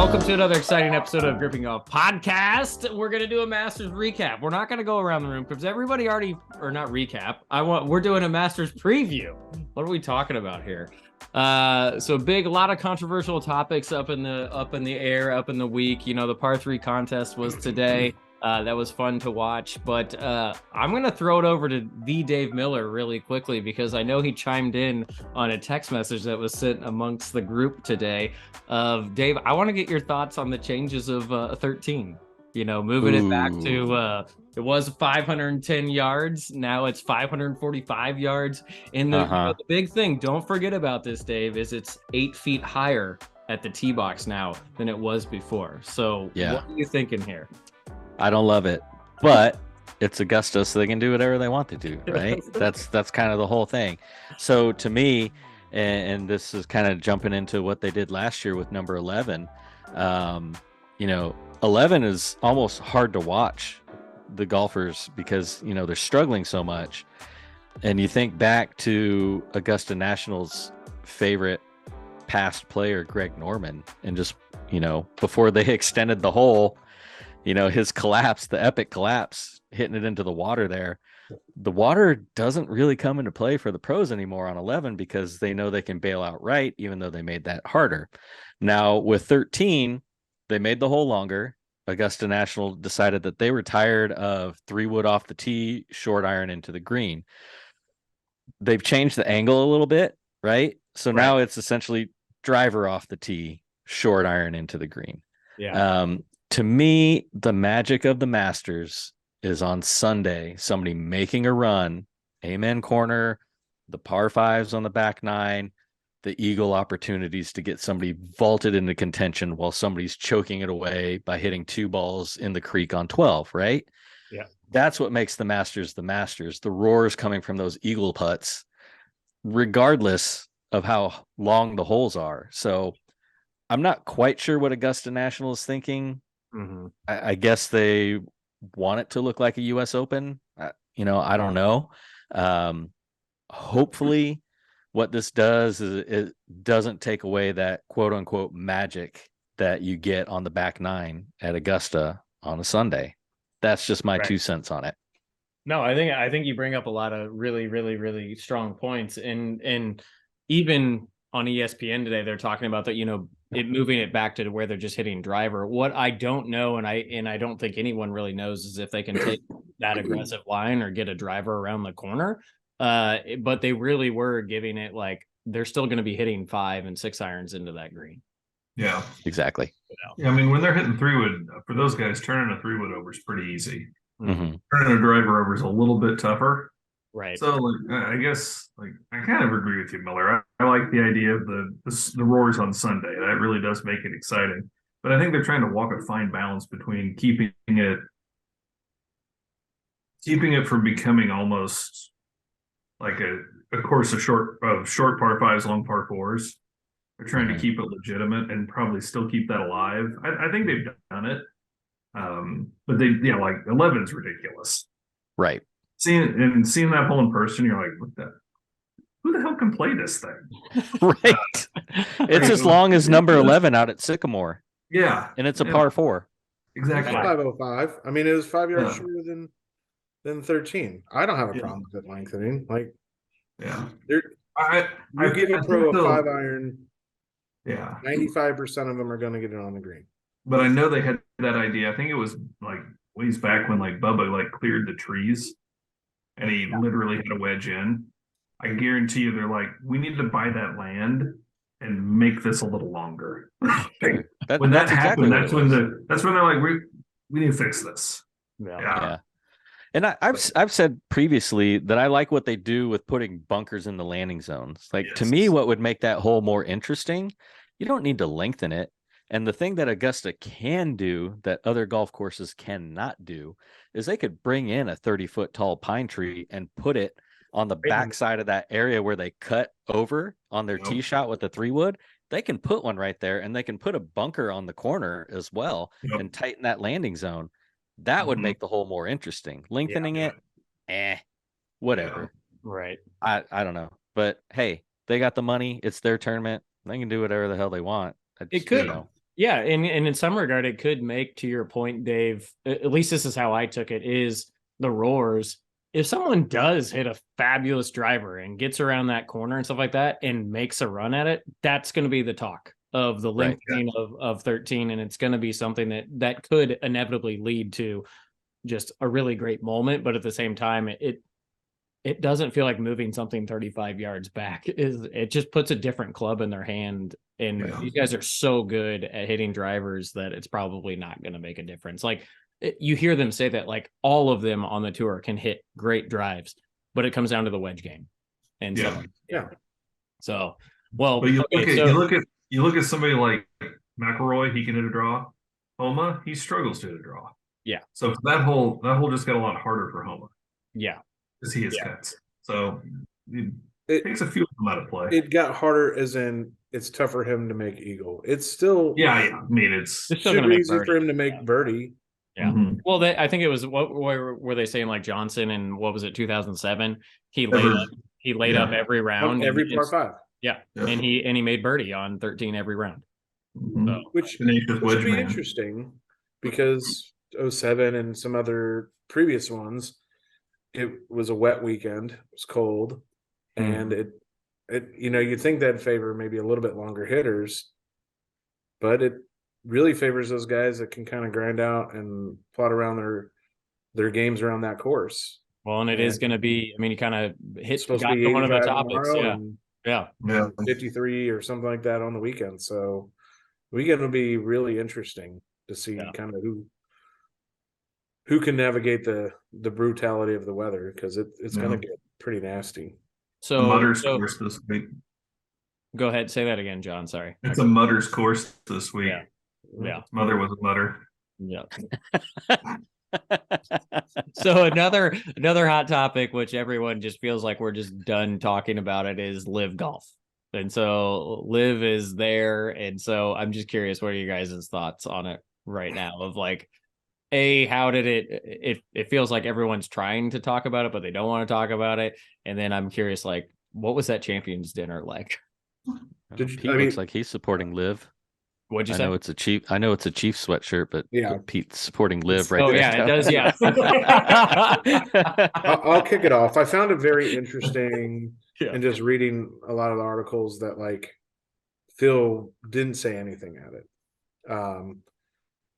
welcome to another exciting episode of Gripping Off Podcast. We're going to do a Masters recap. We're not going to go around the room because everybody already, or not recap. We're doing a Masters preview. What are we talking about here? So a lot of controversial topics up in the air, up in the week. You know, the par 3 contest was today. That was fun to watch, but I'm going to throw it over to the Dave Miller really quickly because I know he chimed in on a text message that was sent amongst the group today of Dave. I want to get your thoughts on the changes of 13, you know, moving it back to it was 510 yards. Now it's 545 yards. And the big thing, don't forget about this, Dave, is it's 8 feet higher at the tee box now than it was before. So what are you thinking here? I don't love it, but it's Augusta, so they can do whatever they want to do, right? That's kind of the whole thing. So to me, and this is kind of jumping into what they did last year with number 11. 11 is almost hard to watch the golfers because, you know, they're struggling so much. And you think back to Augusta National's favorite past player, Greg Norman, and just, you know, before they extended the hole, you know, his collapse, the epic collapse, hitting it into the water there. The water doesn't really come into play for the pros anymore on 11 because they know they can bail out right, even though they made that harder. Now with 13, they made the hole longer. Augusta National decided that they were tired of 3-wood off the tee, short iron into the green. They've changed the angle a little bit, right? So now it's essentially driver off the tee, short iron into the green. Yeah. To me, the magic of the Masters is on Sunday, somebody making a run, amen corner, the par 5s on the back 9, the eagle opportunities to get somebody vaulted into contention while somebody's choking it away by hitting 2 balls in the creek on 12, right? Yeah. That's what makes the Masters the Masters. The roars coming from those eagle putts, regardless of how long the holes are. So I'm not quite sure what Augusta National is thinking. Mm-hmm. I guess they want it to look like a U.S. Open. I don't know. Hopefully what this does is it doesn't take away that quote unquote magic that you get on the back 9 at Augusta on a Sunday. That's just my 2 cents on it. No, I think you bring up a lot of really, really, really strong points. And even on ESPN today, they're talking about that, you know, moving it back to where they're just hitting driver. What I don't know, and I don't think anyone really knows, is if they can take that aggressive line or get a driver around the corner. But they really were giving it like they're still going to be hitting 5 and 6 irons into that green. Yeah, exactly. Yeah, I mean, when they're hitting 3-wood, for those guys, turning a 3-wood over is pretty easy. Mm-hmm. Turning a driver over is a little bit tougher. Right. So, I guess, I kind of agree with you, Miller. I like the idea of the roars on Sunday. That really does make it exciting. But I think they're trying to walk a fine balance between keeping it from becoming almost like a course of short par 5s, long par 4s. They're trying to keep it legitimate and probably still keep that alive. I think they've done it. But like 11 is ridiculous. Right. Seeing that hole in person, you're like, who the hell can play this thing? Right. It's as long as number 11 out at Sycamore. Yeah. And it's a par 4. Exactly. 505. I mean, it was 5 yards shorter than 13. I don't have a problem with it lengthening. You give a pro a 5-iron. Yeah. 95% of them are going to get it on the green. But I know they had that idea. I think it was like ways back when Bubba cleared the trees and he literally had a wedge in. I guarantee you they're like, we need to buy that land and make this a little longer. When that happened, that's when they're like, we need to fix this. Yeah. And I've said previously that I like what they do with putting bunkers in the landing zones. To me, what would make that hole more interesting, you don't need to lengthen it. And the thing that Augusta can do that other golf courses cannot do is they could bring in a 30-foot tall pine tree and put it on the backside of that area where they cut over on their tee shot with the 3-wood. They can put one right there, and they can put a bunker on the corner as well and tighten that landing zone. That would make the hole more interesting. Lengthening it, whatever. Yeah. Right. I don't know. But hey, they got the money. It's their tournament. They can do whatever the hell they want. It could. Yeah, and in some regard, it could make, to your point, Dave, at least this is how I took it, is the roars. If someone does hit a fabulous driver and gets around that corner and stuff like that and makes a run at it, that's going to be the talk of the Right. lengthening of 13. And it's going to be something that could inevitably lead to just a really great moment. But at the same time, it doesn't feel like moving something 35 yards back. It just puts a different club in their hand. And these guys are so good at hitting drivers that it's probably not going to make a difference. Like, you hear them say that, like, all of them on the tour can hit great drives, but it comes down to the wedge game. And so, well, But okay, you look at somebody like McElroy, he can hit a draw. Homa, he struggles to hit a draw. Yeah. So that hole just got a lot harder for Homa. Yeah. Because he has cuts. So it takes a few of them out of play. It got harder, as in it's tough for him to make eagle. It's still I mean, it's super easy for him to make birdie. Yeah. Well, I think it was, what were they saying, like Johnson, and what was it, 2007? He laid up every round, every par 5. Yeah. And he made birdie on 13 every round. So, which would be interesting, because 07 and some other previous ones, it was a wet weekend, it was cold, and it you'd think that'd favor maybe a little bit longer hitters, but it really favors those guys that can kind of grind out and plot around their games around that course. Well, and it is going to be, I mean, you kind of got to one of the topics. Yeah. 53 or something like that on the weekend. So the weekend will be really interesting to see kind of who can navigate the brutality of the weather, because it's going to get pretty nasty. So Mutter's course this week. Go ahead, say that again, John. Sorry. It's a Mutter's course this week. Yeah. Mother was a mutter. Yeah. So another hot topic, which everyone just feels like we're just done talking about it, is live golf. And so live is there. And so I'm just curious, what are you guys' thoughts on it right now? Of like, how did it feels like everyone's trying to talk about it, but they don't want to talk about it. And then I'm curious, like, what was that Champions Dinner like? Pete looks like he's supporting live. What'd you say? I know it's a Chief sweatshirt, but Pete's supporting live right there. Oh yeah, it does. Yeah. I'll kick it off. I found it very interesting, and just reading a lot of the articles that, like, Phil didn't say anything at it.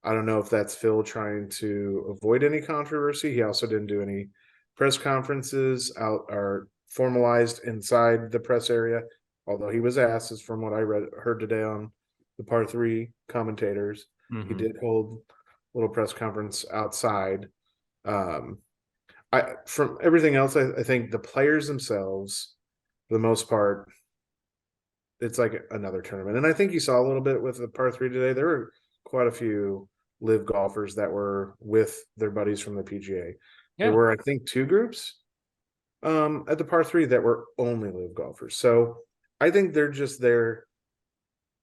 I don't know if that's Phil trying to avoid any controversy. He also didn't do any press conferences out or formalized inside the press area, although he was asked, as from what I heard today on the par 3 commentators. He did hold a little press conference outside. From everything else, I think the players themselves, for the most part, it's like another tournament. And I think you saw a little bit with the par 3 today. There were quite a few live golfers that were with their buddies from the PGA. There were, I think, 2 groups at the par 3 that were only live golfers. So I think they're just there.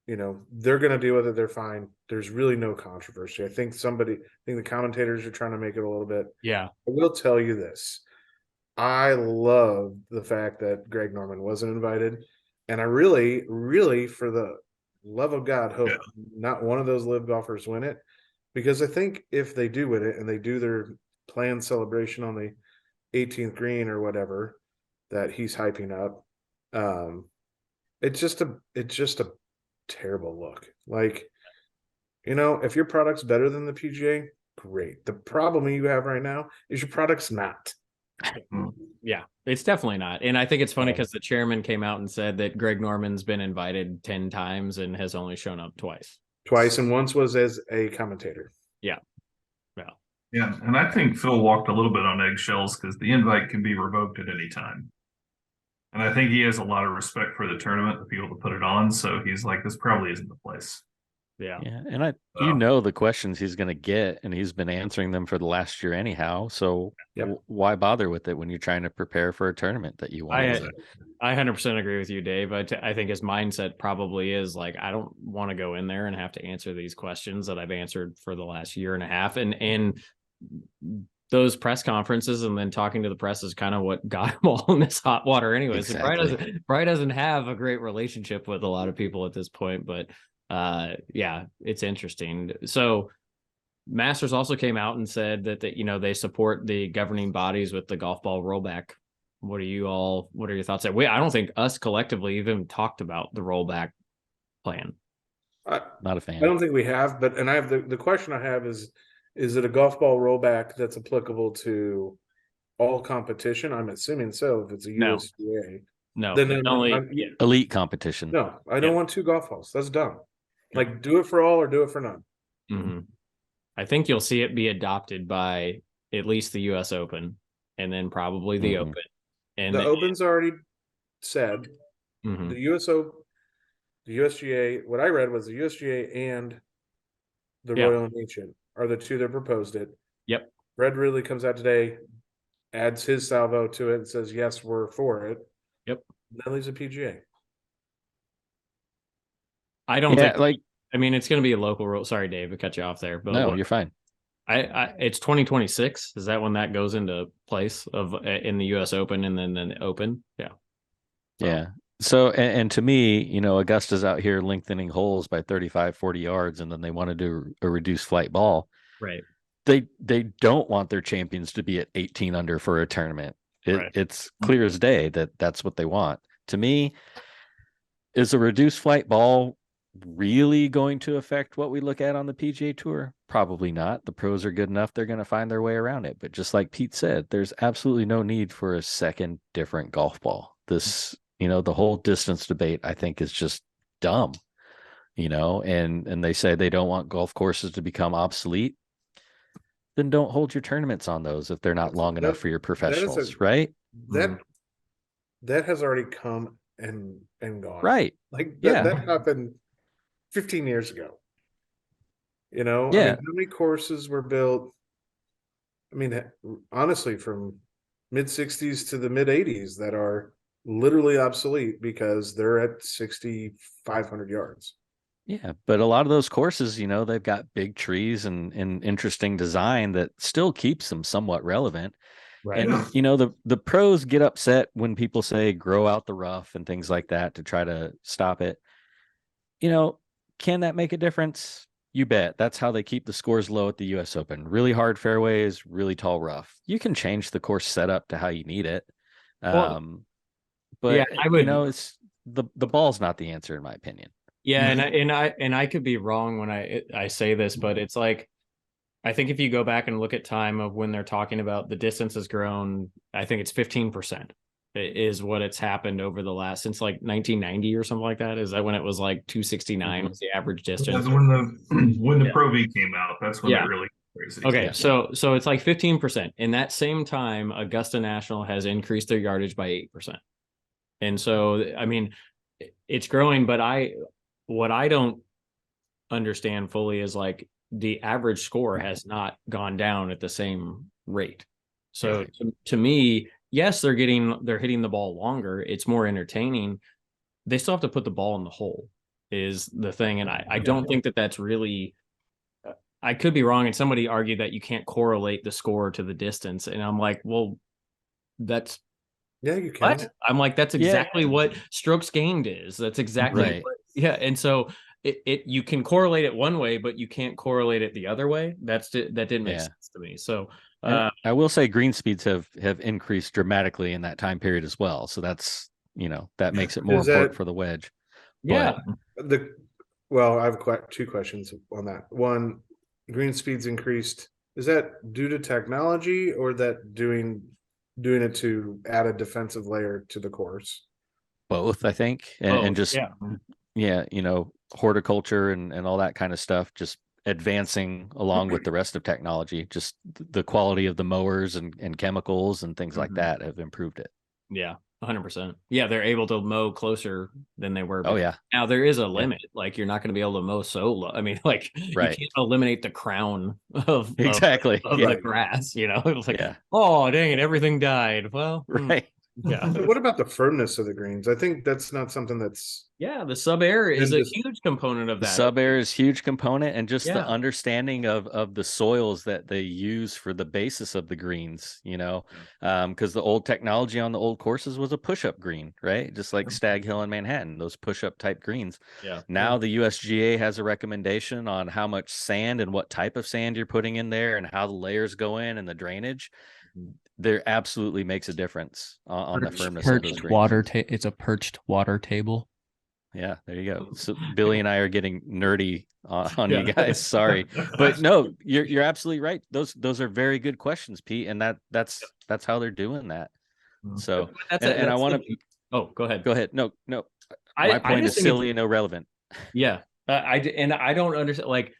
They're going to deal with it. They're fine. There's really no controversy. I think the commentators are trying to make it a little bit. Yeah. I will tell you this. I love the fact that Greg Norman wasn't invited. And I really, really, for the love of God, hope not one of those live golfers win it. Because I think if they do win it and they do their planned celebration on the 18th green or whatever that he's hyping up, it's just a terrible look. Like, if your product's better than the PGA, great. The problem you have right now is your product's not. Yeah, it's definitely not. And I think it's funny because the chairman came out and said that Greg Norman's been invited 10 times and has only shown up twice, and once was as a commentator. Yeah. And I think Phil walked a little bit on eggshells, because the invite can be revoked at any time. And I think he has a lot of respect for the tournament, the people to put it on. So he's like, this probably isn't the place. Yeah. And the questions he's going to get, and he's been answering them for the last year anyhow. So why bother with it when you're trying to prepare for a tournament that you want? I 100% agree with you, Dave. I think his mindset probably is like, I don't want to go in there and have to answer these questions that I've answered for the last year and a half. And those press conferences and then talking to the press is kind of what got him all in this hot water anyways. Exactly. Brian doesn't have a great relationship with a lot of people at this point, but yeah, it's interesting. So Masters also came out and said that they support the governing bodies with the golf ball rollback. What are your thoughts there? I don't think us collectively even talked about the rollback plan. Not a fan. I don't think we have, but I have the question I have is it a golf ball rollback that's applicable to all competition? I'm assuming so. If it's a No. USGA, No, then only elite competition. No, I don't want 2 golf balls. That's dumb. Like, do it for all or do it for none. Mm-hmm. I think you'll see it be adopted by at least the U.S. Open, and then probably the Open. And the Open's already said the the USGA. What I read was the USGA and the Royal and Ancient are the 2 that proposed it. Yep. Fred Ridley comes out today, adds his salvo to it, and says, "Yes, we're for it." Yep. Then leaves a PGA. I don't think it's going to be a local rule. Sorry, Dave, to cut you off there. But no, you're fine. It's 2026. Is that when that goes into place in the U.S. Open and then the Open? Yeah. Yeah. So, and to me, Augusta's out here lengthening holes by 35, 40 yards, and then they want to do a reduced flight ball. Right. They don't want their champions to be at 18 under for a tournament. It's clear as day that that's what they want. To me, is a reduced flight ball really going to affect what we look at on the PGA Tour? Probably not. The pros are good enough. They're going to find their way around it. But just like Pete said, there's absolutely no need for a second different golf ball. This, the whole distance debate, I think, is just dumb, and they say they don't want golf courses to become obsolete. Then don't hold your tournaments on those if they're not long enough for your professionals, right? That has already come and gone. Right. Like that happened 15 years ago. Yeah. How many courses were built? Honestly, from mid 60s to the mid 80s that are literally obsolete because they're at 6,500 yards. Yeah, but a lot of those courses, they've got big trees and interesting design that still keeps them somewhat relevant. Right. And, the pros get upset when people say grow out the rough and things like that to try to stop it. Can that make a difference? You bet. That's how they keep the scores low at the U.S. Open. Really hard fairways, really tall rough. You can change the course setup to how you need it. But I would. It's the ball's not the answer in my opinion. Yeah, and I could be wrong when I say this, but it's like, I think if you go back and look at time of when they're talking about the distance has grown, I think it's 15% is what it's happened over the last, since like 1990 or something like that. Is that when it was like 269 was the average distance? That's when the Pro V came out. That's when it really crazy. Okay, so it's like 15%. In that same time, Augusta National has increased their yardage by 8%. And so, it's growing, but what I don't understand fully is like the average score has not gone down at the same rate. So to me, yes, they're hitting the ball longer. It's more entertaining. They still have to put the ball in the hole is the thing. And I don't think that's really, I could be wrong. And somebody argued that you can't correlate the score to the distance. And I'm like, well, that's, yeah, you can. What? I'm like, that's exactly what strokes gained is. That's exactly and so you can correlate it one way, but you can't correlate it the other way. That didn't make sense to me. So I will say green speeds have increased dramatically in that time period as well. So that's that makes it more important for the wedge. Yeah. I have 2 questions on that. One, green speeds increased. Is that due to technology or that doing it to add a defensive layer to the course? Both, I think, and just horticulture and all that kind of stuff, just advancing along with the rest of technology. Just the quality of the mowers and chemicals and things like that have improved it. Yeah, 100%. Yeah, they're able to mow closer than they were. Oh yeah. Now there is a limit. Like you're not going to be able to mow so low. You can't eliminate the crown of the grass. It's like, oh dang it, everything died. Well, right. Yeah. What about the firmness of the greens? I think that's not something that's Yeah, the sub air is a just- huge component of The that. sub air is huge component, and just Yeah. the understanding of the soils that they use for the basis of the greens, because the old technology on the old courses was a push-up green, right? Just like Stag Hill and Manhattan, those push-up type greens. Yeah. Now the USGA has a recommendation on how much sand and what type of sand you're putting in there and how the layers go in and the drainage. There absolutely makes a difference on the firmness of those Perched greens. water. It's a perched water table. Yeah, there you go. So Billy and I are getting nerdy on Yeah. you guys. Sorry, but no, you're absolutely right. Those are very good questions, Pete, and that's how they're doing that. So, and I want to. Oh, go ahead. Go ahead. No. I My point just is think silly and irrelevant. Yeah, I don't understand. Like,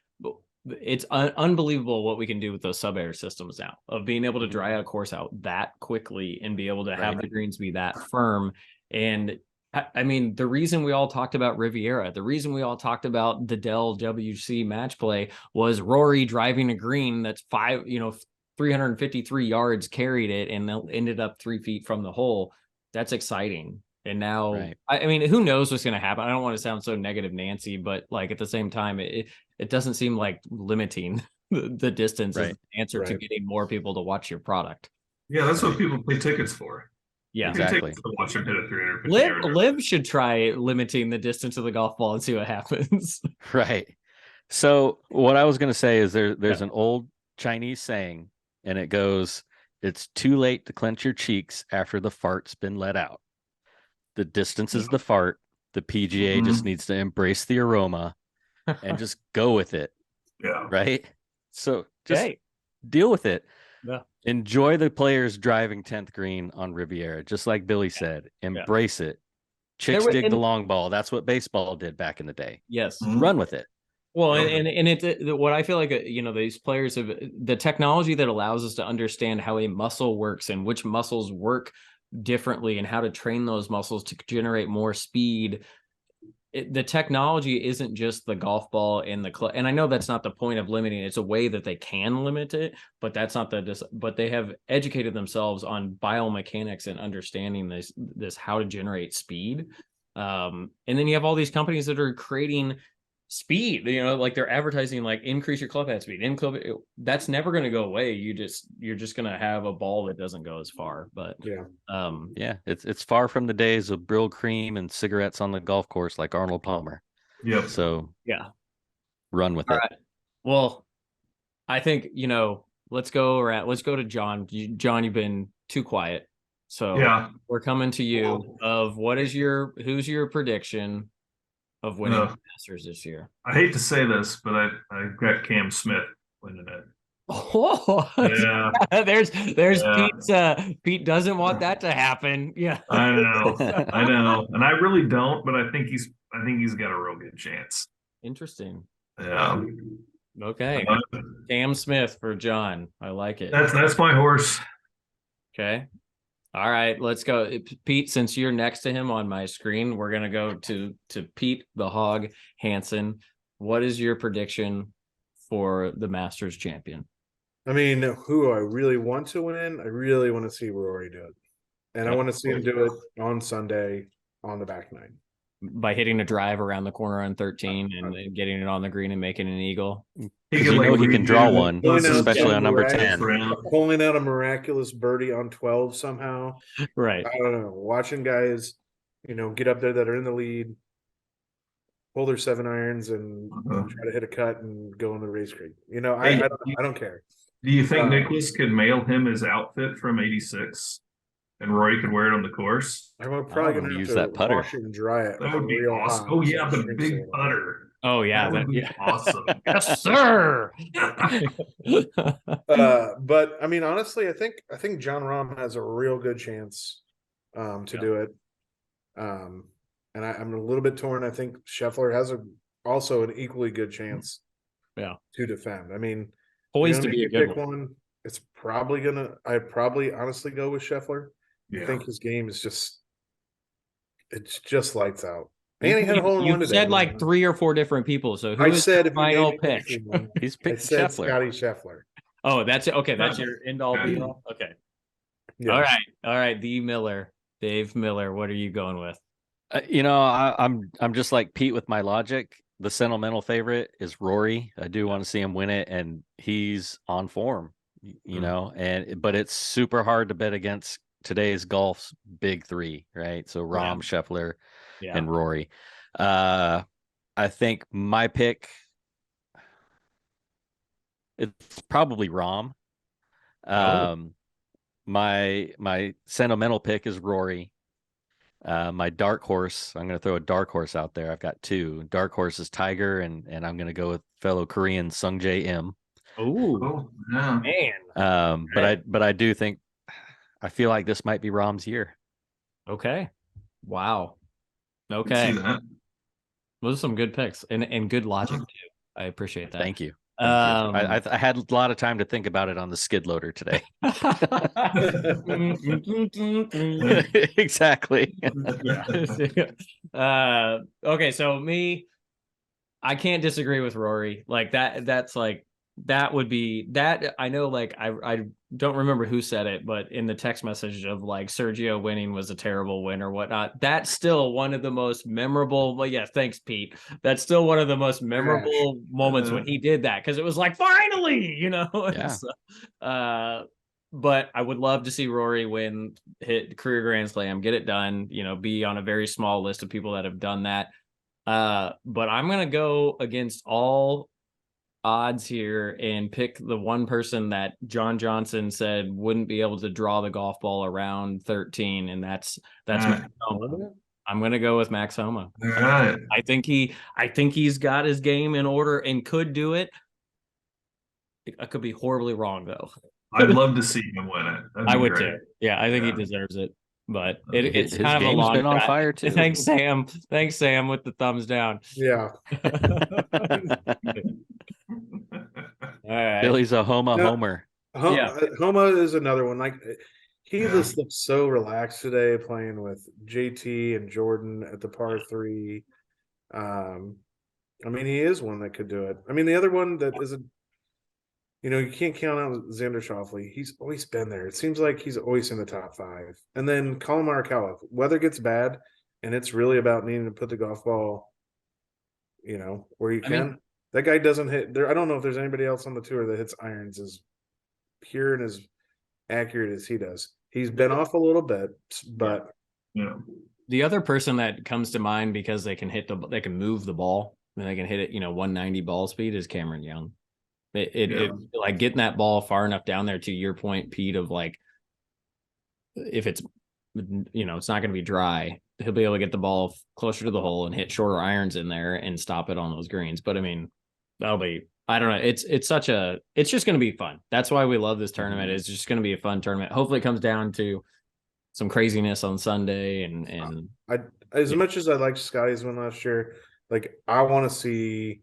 it's unbelievable what we can do with those sub air systems now, of being able to dry a course out that quickly and be able to have the greens be that firm. And I mean, the reason we all talked about Riviera, the reason we all talked about the Dell WC match play was Rory driving a green that's 353 yards, carried it, and ended up 3 feet from the hole. That's exciting. And now, I mean, who knows what's going to happen? I don't want to sound so negative, Nancy, but like at the same time, it doesn't seem like limiting the distance is the answer to getting more people to watch your product. Yeah, that's what people pay tickets for. Yeah, exactly. To watch them hit a 350 Liv should try limiting the distance of the golf ball and see what happens. Right. So what I was going to say is there's an old Chinese saying, and it goes, "It's too late to clench your cheeks after the fart's been let out." The distance is the fart. The PGA just needs to embrace the aroma and just go with it. Yeah. Right. So just deal with it. Yeah. Enjoy the players driving 10th green on Riviera, just like Billy said. Embrace it. Chicks dig the long ball. That's what baseball did back in the day. Yes. Run with it. Well, and it's what I feel like, these players have the technology that allows us to understand how a muscle works and which muscles work differently and how to train those muscles to generate more speed. The technology isn't just the golf ball and the club. And I know that's not the point of limiting it. It's a way that they can limit it, but that's not but they have educated themselves on biomechanics and understanding this how to generate speed. And then you have all these companies that are creating speed, like they're advertising, like increase your club head speed. That's never going to go away. You're just going to have a ball that doesn't go as far. But it's far from the days of Brill cream and cigarettes on the golf course like Arnold Palmer. Yep. So run with it. Right. Well, I think let's go to John. John, you've been too quiet, so we're coming to you. Of who's your prediction of winning the Masters this year? I hate to say this, but I got Cam Smith winning it. Oh, yeah. There's Pete's. Pete doesn't want that to happen. Yeah, I know, and I really don't, but I think he's got a real good chance. Interesting. Yeah. Okay. Cam Smith for John. I like it. That's my horse. Okay. All right, let's go. Pete, since you're next to him on my screen, we're going to go to Pete the Hog Hansen. What is your prediction for the Masters champion? I mean, who I really want to win, I really want to see Rory do it. And I want to see him do it on Sunday on the back nine. By hitting a drive around the corner on 13 and getting it on the green and making an eagle. He can draw one, especially on number 10. Pulling out a miraculous birdie on 12 somehow. Right. I don't know. Watching guys, get up there that are in the lead, pull their 7 irons and try to hit a cut and go in the race creek. I don't care. Do you think Nicholas could mail him his outfit from '86? And Rory could wear it on the course? I'm probably going to use that putter. Wash it and dry it. That would be awesome. Hot, oh, yeah, the big putter. Oh, yeah. That would be awesome. Yes, sir. But, I mean, honestly, I think Jon Rahm has a real good chance to do it. And I'm a little bit torn. I think Scheffler has also an equally good chance to defend. I mean, poised to be a good one. It's probably I'd probably honestly go with Scheffler. I think his game is just lights out. And he had a hole in one today. You said like 3 or 4 different people. So who is the final pick? He's picked Scheffler. Scotty Scheffler. Oh, that's it. Okay, that's your end all be all. Okay. Yeah. All right. The Miller. Dave Miller, what are you going with? I'm just like Pete with my logic. The sentimental favorite is Rory. I do want to see him win it, and he's on form, but it's super hard to bet against today's golf's big three, right? So Rahm, Scheffler, and Rory. I think my pick, it's probably Rahm. My sentimental pick is Rory. My dark horse, I'm going to throw a dark horse out there. I've got two. Dark horse is Tiger, and I'm going to go with fellow Korean Sungjae Im. Oh, yeah. Man. But I do think, I feel like this might be Rahm's year. Okay. Wow. Okay. Those are some good picks and good logic too. I appreciate that. Thank you. I had a lot of time to think about it on the skid loader today. Exactly. Okay, so me, I can't disagree with Rory. Like that's like that would be that. I know, like I don't remember who said it, but in the text message of like Sergio winning was a terrible win or whatnot. That's still one of the most memorable. Well, yeah, thanks, Pete. That's still one of the most memorable moments when he did that, because it was like finally, Yeah. So, but I would love to see Rory win, hit career Grand Slam, get it done. Be on a very small list of people that have done that. But I'm gonna go against all odds here and pick the one person that John Johnson said wouldn't be able to draw the golf ball around 13, and that's Max Homa. I'm gonna go with Max Homa. All right. I think he's got his game in order and could do it. I could be horribly wrong though. I'd love to see him win it. I would too. Yeah, I think he deserves it. But it's his kind of a long been on fire too. Thanks, Sam. Thanks, Sam, with the thumbs down. Yeah. All right. Billy's a homer. Homa is another one. Like he just looks so relaxed today, playing with JT and Jordan at the par 3. I mean, he is one that could do it. I mean, the other one that isn't, you can't count out Xander Schauffele. He's always been there. It seems like he's always in the top 5. And then Colin Morikawa. Weather gets bad, and it's really about needing to put the golf ball, where you can. That guy doesn't hit there. I don't know if there's anybody else on the tour that hits irons as pure and as accurate as he does. He's been off a little bit, but the other person that comes to mind because they can they can move the ball and they can hit it, 190 ball speed is Cameron Young. It like getting that ball far enough down there, to your point, Pete, of like, if it's, it's not going to be dry, he'll be able to get the ball closer to the hole and hit shorter irons in there and stop it on those greens. But I mean, that'll be, I don't know. It's just going to be fun. That's why we love this tournament. It's just going to be a fun tournament. Hopefully it comes down to some craziness on Sunday. And as much as I liked Scotty's win last year, like I want to see,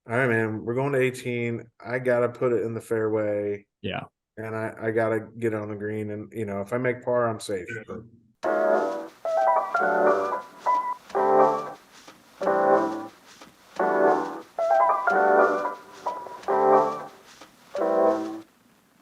all right, man, we're going to 18. I got to put it in the fairway. Yeah. And I got to get on the green. And, if I make par, I'm safe. But...